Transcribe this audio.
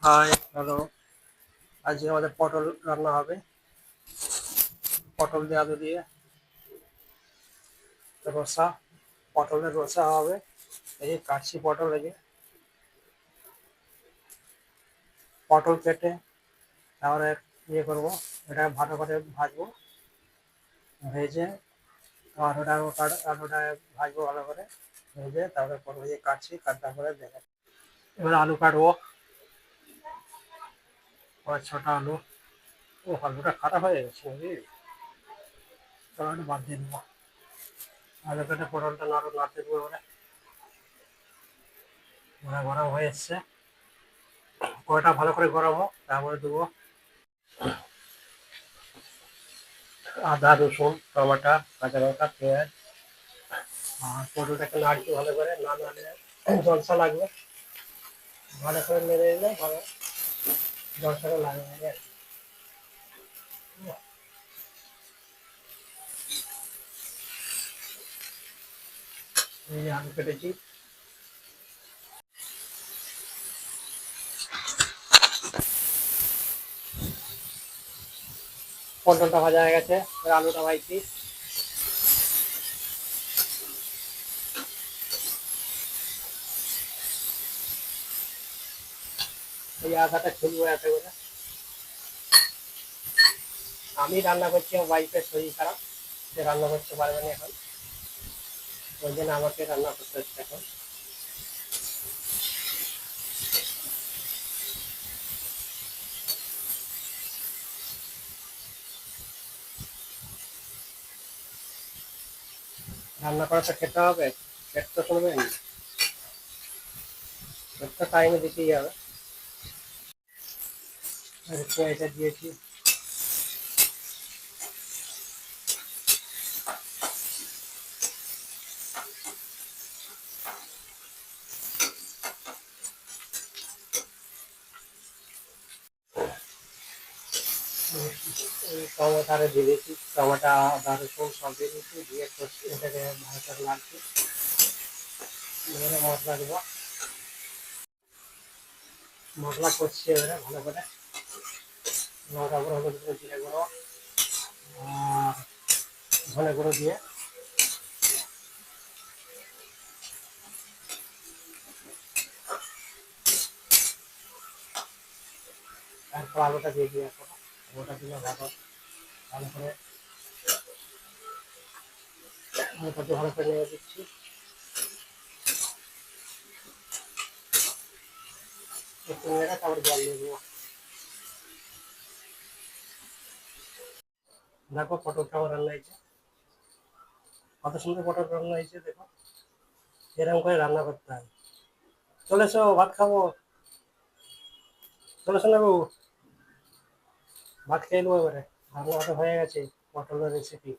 High, hello. আজকে আমাদের পটল রান্না হবে। পটল দিয়ে আলু দিয়ে রসা, পটলের রসা হবে। এই যে কাটছি পটল, এই যে পটল কেটে তারপরে করবো, এটা ভালো করে ভাজবো। ভেজে আলুটা ভাজবো ভালো করে। ভেজে তারপরে পটল দিয়ে কাটছি, কাটার পরে দেখে এবার আলু কাটবো। 5-6টা আলু। ও, আলুটা খারাপ হয়ে গেছে নাকি? তাহলে বাদ দিয়ে দেবো। আলু কেটে পটলটা নাড়তে দেবো। এবারে গরম হয়ে এসছে, কড়াইটা ভালো করে গরম হোক, তারপরে দেবো আদা, রসুন, টমাটো, কাঁচা লঙ্কা, পেঁয়াজ। আর পটলটাকে নাড়ছি ভালো করে, না নাড়লে জলসা লাগবে। ভালো করে নেড়ে নিলে ভালো জলসাটা লাগবে আর কি। এই যে আলু কেটেছি, পটলটা ভাজা হয়ে গেছে, এবার আলুটা ভাজছি। এই আদাটা খুলবো এতে করে। আমি রান্না করছি, আমার ওয়াইফের শরীর খারাপ, সে রান্না করতে পারবে না এখন, ওই জন্য আমাকে রান্না করতে হচ্ছে এখন। রান্না করা তো খেতে হবে, পেট তো শুনবেন, পেট তো টাইমে দিতেই হবে। এটা দিয়েছি। টমেটো দিয়ে দিয়েছি, টমেটো, আদা, রসুন সব দিয়ে দিয়েছি, দিয়ে এটাকে ভালো করে লাগছে। এবারে মশলা দেবো, মশলা করছি এবারে ভালো করে। লঙ্কা গুঁড়ো, হলুদ গুঁড়ো, জিরে গুঁড়ো আর ধনে গুঁড়ো দিয়ে তারপর আলুটা দিয়ে দিয়ে আসবো। আলুটা দিলে ভালো, ভালো করে আলুটাকে ভালো করে নেড়ে দিচ্ছি। একটু নেড়ে তারপর জল দিয়ে দেবো। দেখো পটলটা আমার রান্না হয়েছে, কত সুন্দর পটল রান্না হয়েছে দেখো। এরকম করে রান্না করতে হয়। চলে এসো, ভাত খাবো। চলে এসো নেবো, ভাত খেয়ে নেবো এবারে। রান্না তো হয়ে গেছে, পটলের রেসিপি।